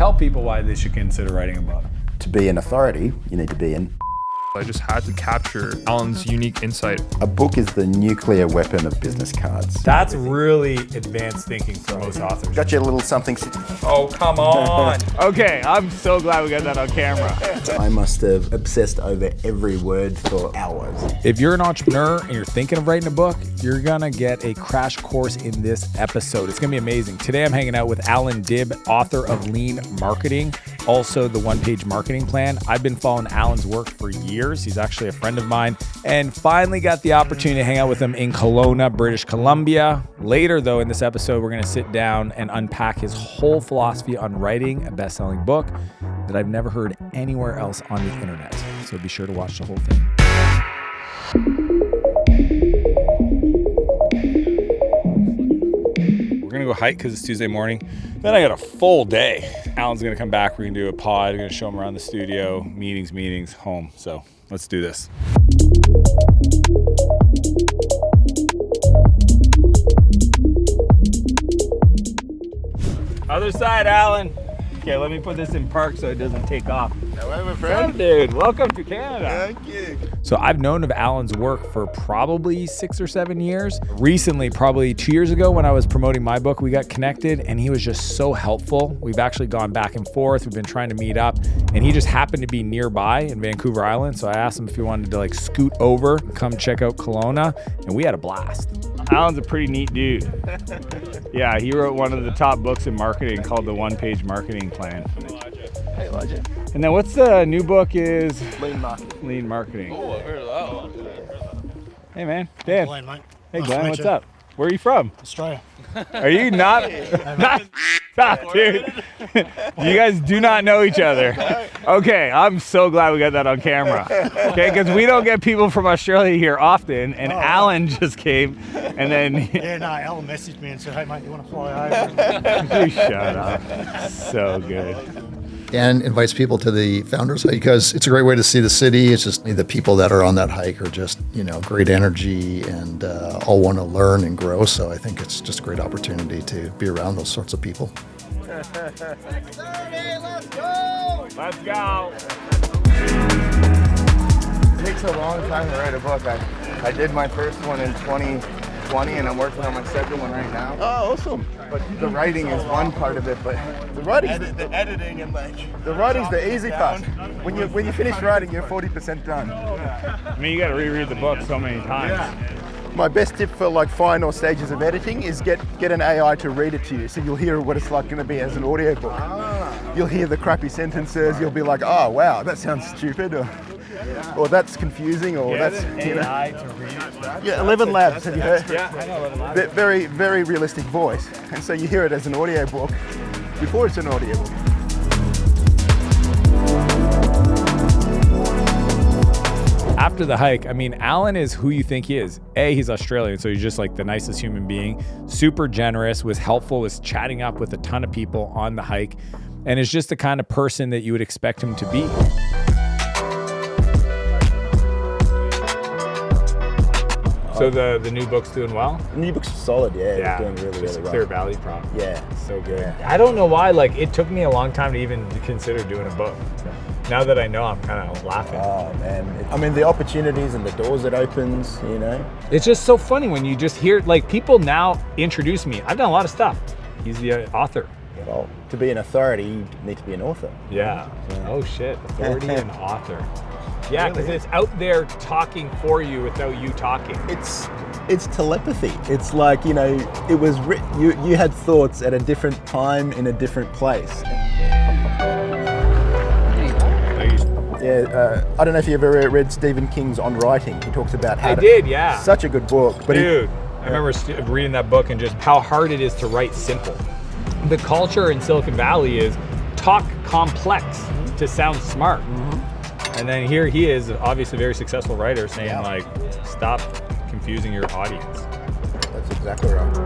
Tell people why they should consider writing a book. To be an authority, you need to be in. I just had to capture Allan's unique insight. A book is the nuclear weapon of business cards. That's really advanced thinking for most authors. Got you a little something. Oh, come on. Okay, I'm so glad we got that on camera. I must have obsessed over every word for hours. If you're an entrepreneur and you're thinking of writing a book, you're gonna get a crash course in this episode. It's gonna be amazing. Today I'm hanging out with Allan Dib, author of Lean Marketing, also the one-page marketing plan. I've been following Allan's work for years. He's actually a friend of mine, and finally got the opportunity to hang out with him in Kelowna, British Columbia. Later though in this episode, we're gonna sit down and unpack his whole philosophy on writing a best-selling book that I've never heard anywhere else on the internet. So be sure to watch the whole thing. We're gonna go hike because it's Tuesday morning. Then I got a full day. Allan's gonna come back. We're gonna do a pod. We're gonna show him around the studio, meetings, home. So let's do this. Other side, Allan. Okay, let me put this in park so it doesn't take off. Hello, my friend. Hey, dude, welcome to Canada. Thank you. So I've known of Allan's work for probably 6 or 7 years. Recently, probably 2 years ago when I was promoting my book, we got connected and he was just so helpful. We've actually gone back and forth. We've been trying to meet up and he just happened to be nearby in Vancouver Island. So I asked him if he wanted to like scoot over, come check out Kelowna, and we had a blast. Allan's a pretty neat dude. Yeah, he wrote one of the top books in marketing called The One-Page Marketing Plan. Hey, Elijah. And then what's the new book is? Lean marketing. Lean Marketing. Oh, I heard of that one. Hey man, Dan. Glenn, mate. Hey Nice Glenn, to meet what's you. up? Where are you from? Australia. Are you not? Stop, dude. You guys do not know each other. Okay, I'm so glad we got that on camera. Okay, because we don't get people from Australia here often, and Allan just came, and then Yeah, no, Allan messaged me and said, hey, mate, you want to fly over? you shut up. So good. And invites people to the Founders Hike because it's a great way to see the city. It's just the people that are on that hike are just, great energy and all want to learn and grow. So I think it's just a great opportunity to be around those sorts of people. Let's go. It takes a long time to write a book. I did my first one in 2020 and I'm working on my second one right now. Oh, awesome. But the writing is one part of it, but the writing's the editing and the writing's the easy part. When you finish writing, you're 40% done. I mean, you got to reread the book so many times. My best tip for final stages of editing is get an AI to read it to you, so you'll hear what it's like going to be as an audiobook. You'll hear the crappy sentences. You'll be like, oh wow, that sounds stupid, or that's confusing, or that's AI to read it. Yeah, 11 Labs. Have you heard? Yeah, I know 11 Labs. Very, very realistic voice, and so you hear it as an audiobook before it's an audiobook. After the hike, I mean, Allan is who you think he is. He's Australian, so he's just like the nicest human being, super generous, was helpful, was chatting up with a ton of people on the hike, and is just the kind of person that you would expect him to be. So the new book's doing well? The new book's solid, yeah. Yeah, It's doing really, just really a Clear well. Valley prop. Yeah. So good. Yeah. I don't know why, it took me a long time to even consider doing a book. Now that I know, I'm kind of laughing. Oh man, the opportunities and the doors it opens, It's just so funny when you just hear, people now introduce me. I've done a lot of stuff. He's the author. Well, to be an authority, you need to be an author. Yeah. Oh shit, authority and author. Yeah, because it's out there talking for you without you talking. It's telepathy. It's like, it was you had thoughts at a different time in a different place. Yeah, I don't know if you ever read Stephen King's On Writing. He talks about how yeah. Such a good book. But Dude, I remember reading that book and just how hard it is to write simple. The culture in Silicon Valley is talk complex to sound smart. And then here he is, obviously a very successful writer, saying stop confusing your audience. That's exactly right.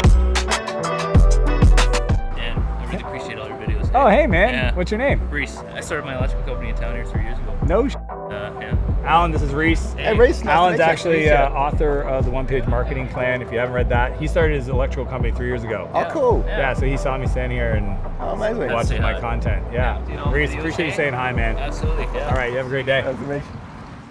And I really appreciate all your videos. Oh, hey man, Yeah. what's your name? Reese. I started my electrical company in town here 3 years ago. No Allan, this is Reese. Hey, Reese, nice Allan's to meet you. actually author of the one-page marketing plan. If you haven't read that, he started his electrical company 3 years ago. Oh, cool. Yeah, so he saw me standing here and Amazing. watching my content. Yeah. Reese, appreciate you saying hi, man. Absolutely. Yeah. All right, you have a great day. Nice to meet you.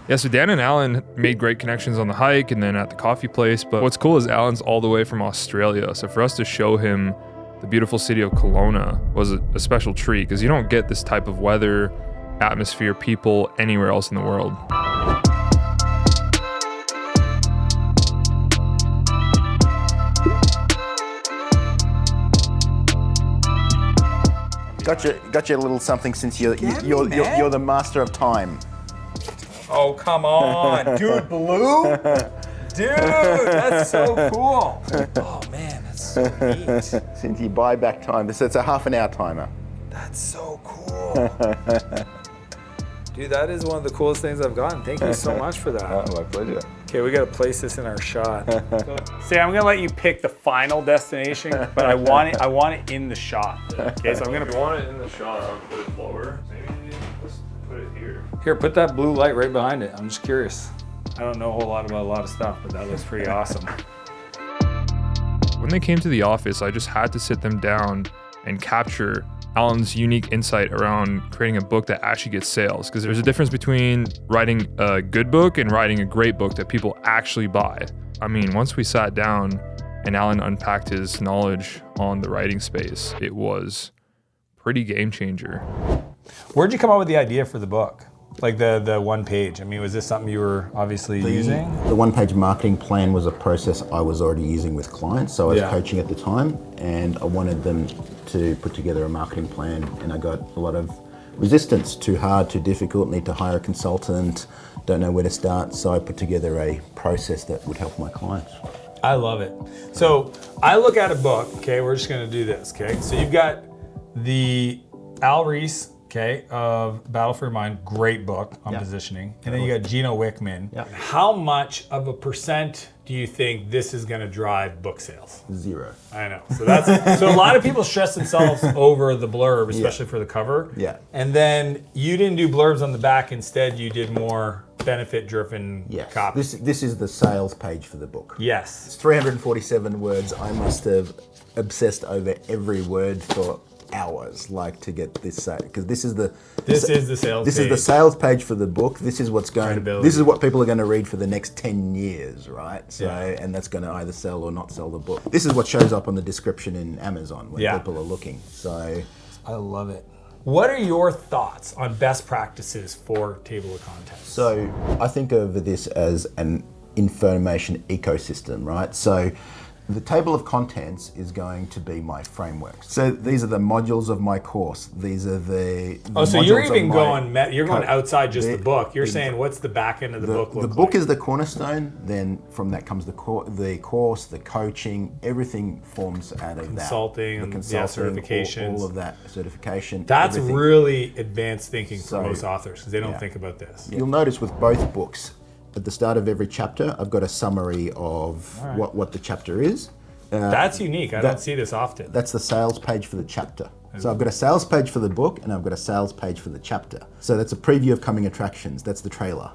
Yeah, so Dan and Allan made great connections on the hike and then at the coffee place. But what's cool is Allan's all the way from Australia. So for us to show him the beautiful city of Kelowna was a special treat because you don't get this type of weather, atmosphere, people anywhere else in the world. Got you a little something since you're the master of time. Oh, come on. Dude, blue? Dude, that's so cool. Oh, man, that's so neat. Since you buy back time, it's a half an hour timer. That's so cool. Dude, that is one of the coolest things I've gotten. Thank you so much for that. Oh, my pleasure. Okay, we gotta place this in our shot. See, I'm gonna let you pick the final destination, but I want it in the shot. Okay, so I'm gonna. If you want it in the shot, I would put it lower. Maybe let's put it here. Here, put that blue light right behind it. I'm just curious. I don't know a whole lot about a lot of stuff, but that looks pretty awesome. When they came to the office, I just had to sit them down and capture Allan's unique insight around creating a book that actually gets sales. Because there's a difference between writing a good book and writing a great book that people actually buy. I mean, once we sat down and Allan unpacked his knowledge on the writing space, it was pretty game changer. Where'd you come up with the idea for the book? Like the one page? I mean, was this something you were obviously using? The one-page marketing plan was a process I was already using with clients. So I was coaching at the time, and I wanted them to put together a marketing plan, and I got a lot of resistance. Too hard, too difficult, need to hire a consultant, don't know where to start. So I put together a process that would help my clients. I love it. So I look at a book, okay, we're just gonna do this, okay? So you've got the Al Reese, okay, of Battle for Your Mind, great book on positioning. And then you got Gino Wickman. Yeah. How much of a percent do you think this is gonna drive book sales? 0. I know. So that's so a lot of people stress themselves over the blurb, especially for the cover. Yeah. And then you didn't do blurbs on the back. Instead, you did more benefit-driven copy. This is the sales page for the book. Yes. It's 347 words. I must have obsessed over every word for hours, like, to get this because this is the sales this page. is the sales page for the book. This is what's going. Credibility. This is what people are going to read for the next 10 years, right? So, and that's going to either sell or not sell the book. This is what shows up on the description in Amazon when people are looking. So, I love it. What are your thoughts on best practices for table of contents? So I think of this as an information ecosystem, right? So the table of contents is going to be my framework. So these are the modules of my course. These are the so you're modules even of my going outside just the book. You're saying what's the back end of the book look like? The book is the cornerstone. Then from that comes the course, the coaching. Everything forms out of consulting, that. The certifications, all of that certification. That's everything. Really advanced thinking for most authors because they don't think about this. You'll notice with both books, at the start of every chapter, I've got a summary of what the chapter is. That's unique. I don't see this often. That's the sales page for the chapter. So I've got a sales page for the book and I've got a sales page for the chapter. So that's a preview of coming attractions. That's the trailer.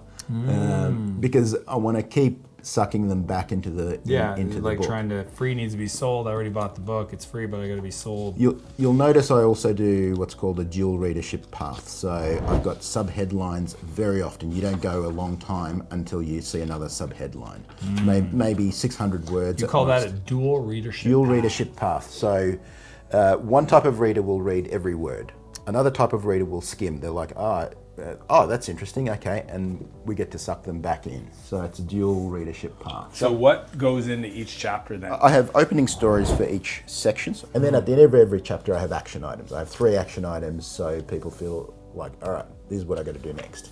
Because I want to keep sucking them back into the into like the book. trying to free needs to be sold. I already bought the book. It's free, but I got to be sold. You'll notice I also do what's called a dual readership path. So I've got sub-headlines very often. You don't go a long time until you see another sub-headline. Maybe 600 words. You call that a dual readership Dual path. readership path. So one type of reader will read every word. Another type of reader will skim. They're like, oh, that's interesting, okay, and we get to suck them back in. So it's a dual readership path. So what goes into each chapter then? I have opening stories for each section, and then at the end of every chapter I have action items. I have 3 action items so people feel like, all right, this is what I got to do next.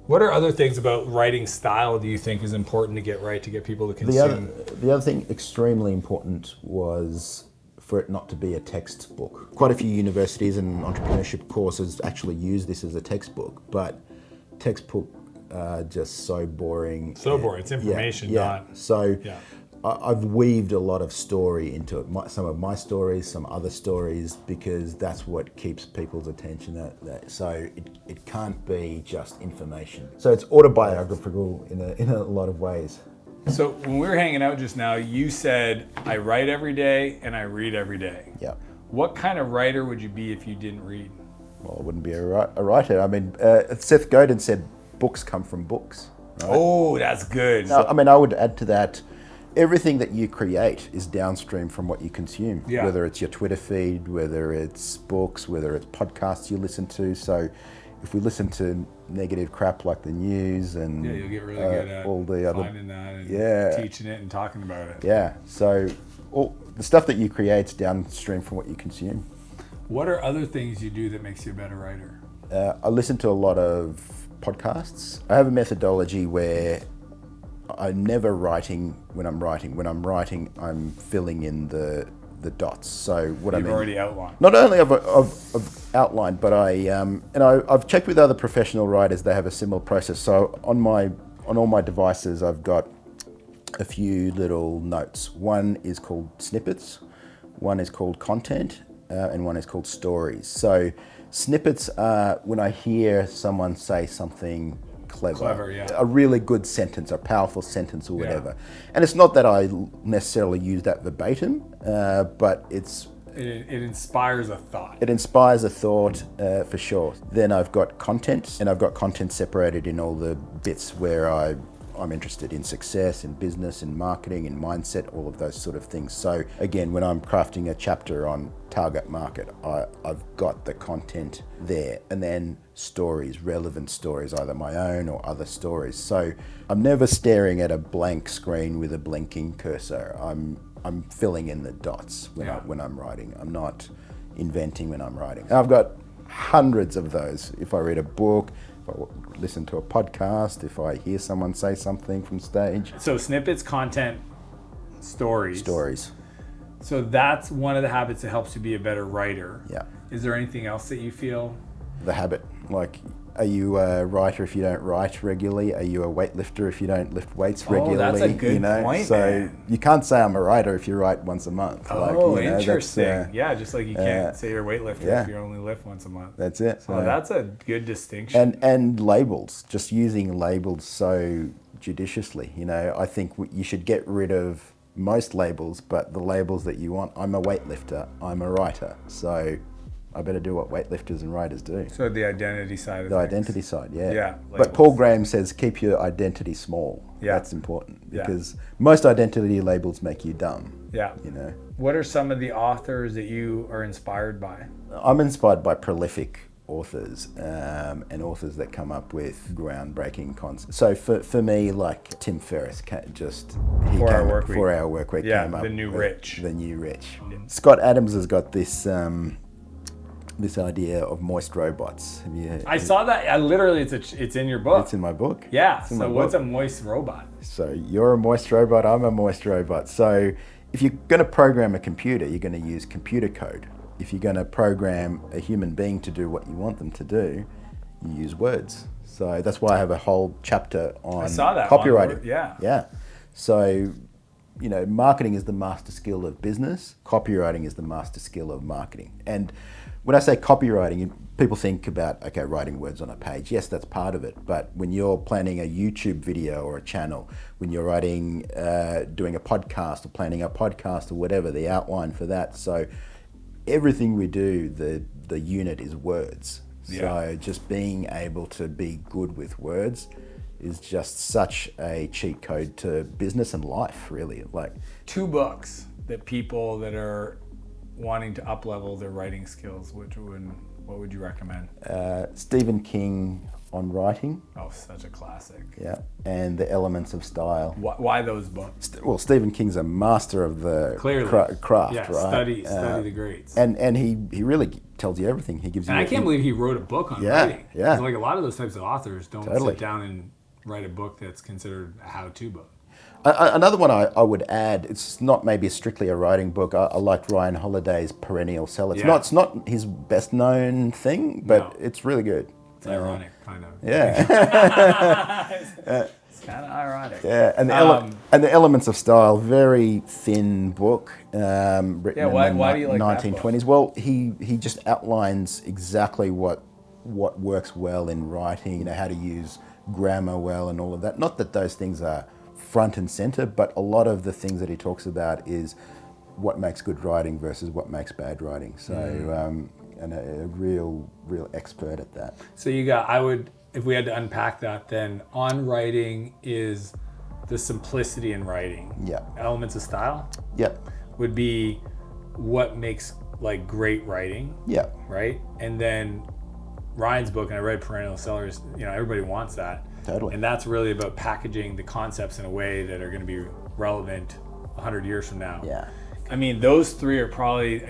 What are other things about writing style do you think is important to get right to get people to consume? The other thing extremely important was for it not to be a textbook. Quite a few universities and entrepreneurship courses actually use this as a textbook, but textbook are just so boring. So boring. It's information, not. So I've weaved a lot of story into it. Some of my stories, some other stories, because that's what keeps people's attention. So it can't be just information. So it's autobiographical in a lot of ways. So when we were hanging out just now, you said, I write every day and I read every day. Yeah. What kind of writer would you be if you didn't read? Well, I wouldn't be a writer. I mean, Seth Godin said books come from books. Right? Oh, that's good. No, I mean, I would add to that, everything that you create is downstream from what you consume. Yeah. Whether it's your Twitter feed, whether it's books, whether it's podcasts you listen to. So if we listen to negative crap like the news and Yeah, you'll get really good at all the other finding that and teaching it and talking about it. Yeah. So all the stuff that you create's downstream from what you consume. What are other things you do that makes you a better writer? I listen to a lot of podcasts. I have a methodology where I'm never writing when I'm writing. When I'm writing, I'm filling in the dots. So what You've I mean, already outlined. not only I've outlined, but I've checked with other professional writers. They have a similar process. So on all my devices, I've got a few little notes. One is called snippets, one is called content, and one is called stories. So snippets are when I hear someone say something clever, yeah. a really good sentence, a powerful sentence or whatever. And it's not that I necessarily use that verbatim, but It inspires a thought. it inspires a thought for sure. Then I've got content, and I've got content separated in all the bits where I'm interested in success, in business, in marketing, in mindset, all of those sort of things. So again, when I'm crafting a chapter on target market, I've got the content there, and then stories, relevant stories, either my own or other stories. So I'm never staring at a blank screen with a blinking cursor. I'm filling in the dots when I'm writing. I'm not inventing when I'm writing. And I've got hundreds of those. If I read a book, if I listen to a podcast, if I hear someone say something from stage. So snippets, content, stories. Stories. So that's one of the habits that helps you be a better writer. Yeah. Is there anything else that you feel? The habit. Like, are you a writer if you don't write regularly? Are you a weightlifter if you don't lift weights regularly? That's a good point, so man. you can't say I'm a writer if you write once a month. Interesting. Just like you can't say you're a weightlifter if you only lift once a month. That's it. So, That's a good distinction. and labels, just using labels so judiciously. I think you should get rid of most labels, but the labels that you want. I'm a weightlifter, I'm a writer, so I better do what weightlifters and writers do. So the identity side of The things. identity side, yeah. Yeah, But labels. Paul Graham says keep your identity small. Yeah. That's important Yeah. because most identity labels make you dumb. Yeah. What are some of the authors that you are inspired by? I'm inspired by prolific authors and authors that come up with groundbreaking concepts. So for me, like Tim Ferriss, 4-Hour Work Week. 4-Hour Work Week Yeah, came up. The New Rich. The New Rich. Scott Adams has got this this idea of moist robots. I saw that. Literally, it's in your book. It's in my book. Yeah. It's in So my what's book. a moist robot? So you're a moist robot, I'm a moist robot. So if you're going to program a computer, you're going to use computer code. If you're going to program a human being to do what you want them to do, you use words. So that's why I have a whole chapter on I saw that copywriting. one. Yeah. Yeah. So, marketing is the master skill of business. Copywriting is the master skill of marketing. And when I say copywriting, people think about, writing words on a page. Yes, that's part of it. But when you're planning a YouTube video or a channel, when you're writing, doing a podcast or planning a podcast or whatever, the outline for that. So everything we do, the unit is words. So just being able to be good with words is just such a cheat code to business and life, really. Like 2 books that people that are wanting to up-level their writing skills, what would you recommend? Stephen King on writing. Oh, such a classic. Yeah, and The Elements of Style. Why those books? Well, Stephen King's a master of the Clearly. craft, Yeah, right? study the greats. And he really tells you everything. He gives you. And I can't believe he wrote a book on Yeah, writing. yeah. 'Cause, like a lot of those types of authors don't Totally. sit down and write a book that's considered a how-to book. Another one I would add, it's not maybe strictly a writing book. I liked Ryan Holiday's Perennial Seller. It's not his best known thing, but No. it's really good. It's ironic, kind of. Yeah. It's kind of ironic. Yeah, and the elements of style, very thin book, written in why the do you like that 1920s. Well, he just outlines exactly what works well in writing, you know, how to use grammar well and all of that. Not that those things are front and center, but a lot of the things that he talks about is what makes good writing versus what makes bad writing. So, and a real expert at that. So if we had to unpack that, then on writing is the simplicity in writing. Yeah. Elements of style. Yep. Would be what makes like great writing. Yeah. Right. And then Ryan's book, and I read Perennial Sellers, you know, everybody wants that. Totally. And that's really about packaging the concepts in a way that are going to be relevant 100 years from now. Yeah. I mean, those three are probably,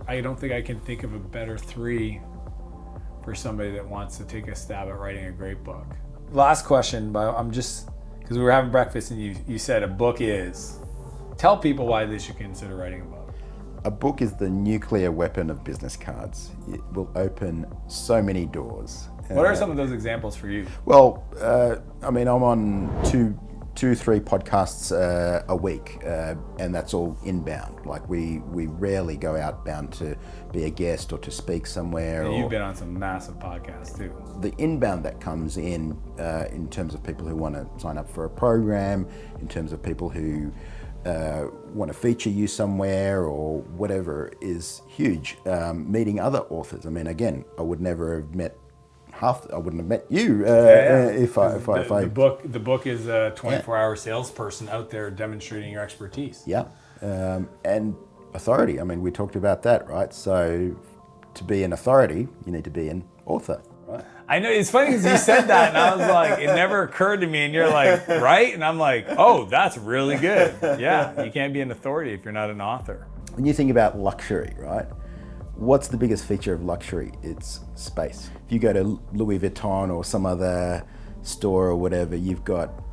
I don't think I can think of a better three for somebody that wants to take a stab at writing a great book. Last question, but because we were having breakfast and you said a book is, tell people why they should consider writing a book. A book is the nuclear weapon of business cards. It will open so many doors. What are some of those examples for you? Well, I mean, I'm on two, 3 podcasts a week, and that's all inbound. Like we rarely go outbound to be a guest or to speak somewhere. And you've been on some massive podcasts too. The inbound that comes in terms of people who want to sign up for a program, in terms of people who want to feature you somewhere or whatever, is huge. Meeting other authors. I mean, again, I would never have met I wouldn't have met you if I. The book is a 24-hour salesperson out there demonstrating your expertise. Yeah, and authority. I mean, we talked about that, right? So, to be an authority, you need to be an author, right? I know, it's funny because you said that, and I was like, it never occurred to me, and you're like, right? And I'm like, oh, that's really good. Yeah, you can't be an authority if you're not an author. When you think about luxury, right? What's the biggest feature of luxury? It's space. If you go to Louis Vuitton or some other store or whatever, you've got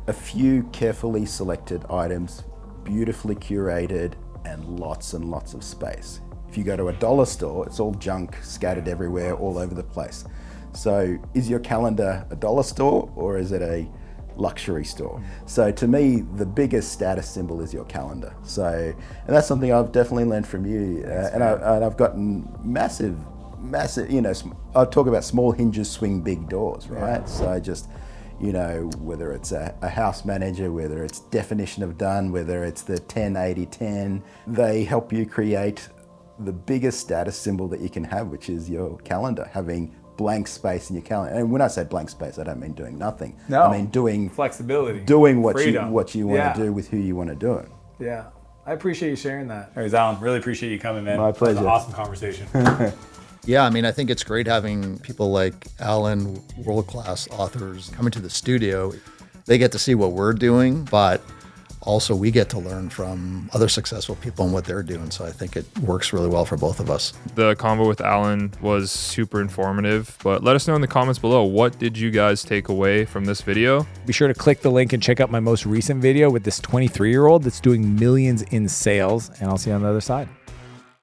a few carefully selected items, beautifully curated, and lots of space. If you go to a dollar store, it's all junk scattered everywhere, all over the place. So is your calendar a dollar store or is it a luxury store? So to me, the biggest status symbol is your calendar. So, and that's something I've definitely learned from you. And I've gotten massive, you know, I talk about small hinges swing big doors, right? Yeah. So just, you know, whether it's a house manager, whether it's definition of done, whether it's the 10-80-10, they help you create the biggest status symbol that you can have, which is your calendar, having blank space in your calendar. And when I say blank space, I don't mean doing nothing. No, I mean doing flexibility, doing what you want to do with who you want to do it. Yeah, I appreciate you sharing that. Anyways, Allan, really appreciate you coming, man. My pleasure. It was an awesome conversation. Yeah, I mean, I think it's great having people like Allan, world-class authors, coming to the studio. They get to see what we're doing, but also we get to learn from other successful people and what they're doing. So I think it works really well for both of us. The convo with Allan was super informative, but let us know in the comments below, what did you guys take away from this video? Be sure to click the link and check out my most recent video with this 23-year-old that's doing millions in sales, and I'll see you on the other side.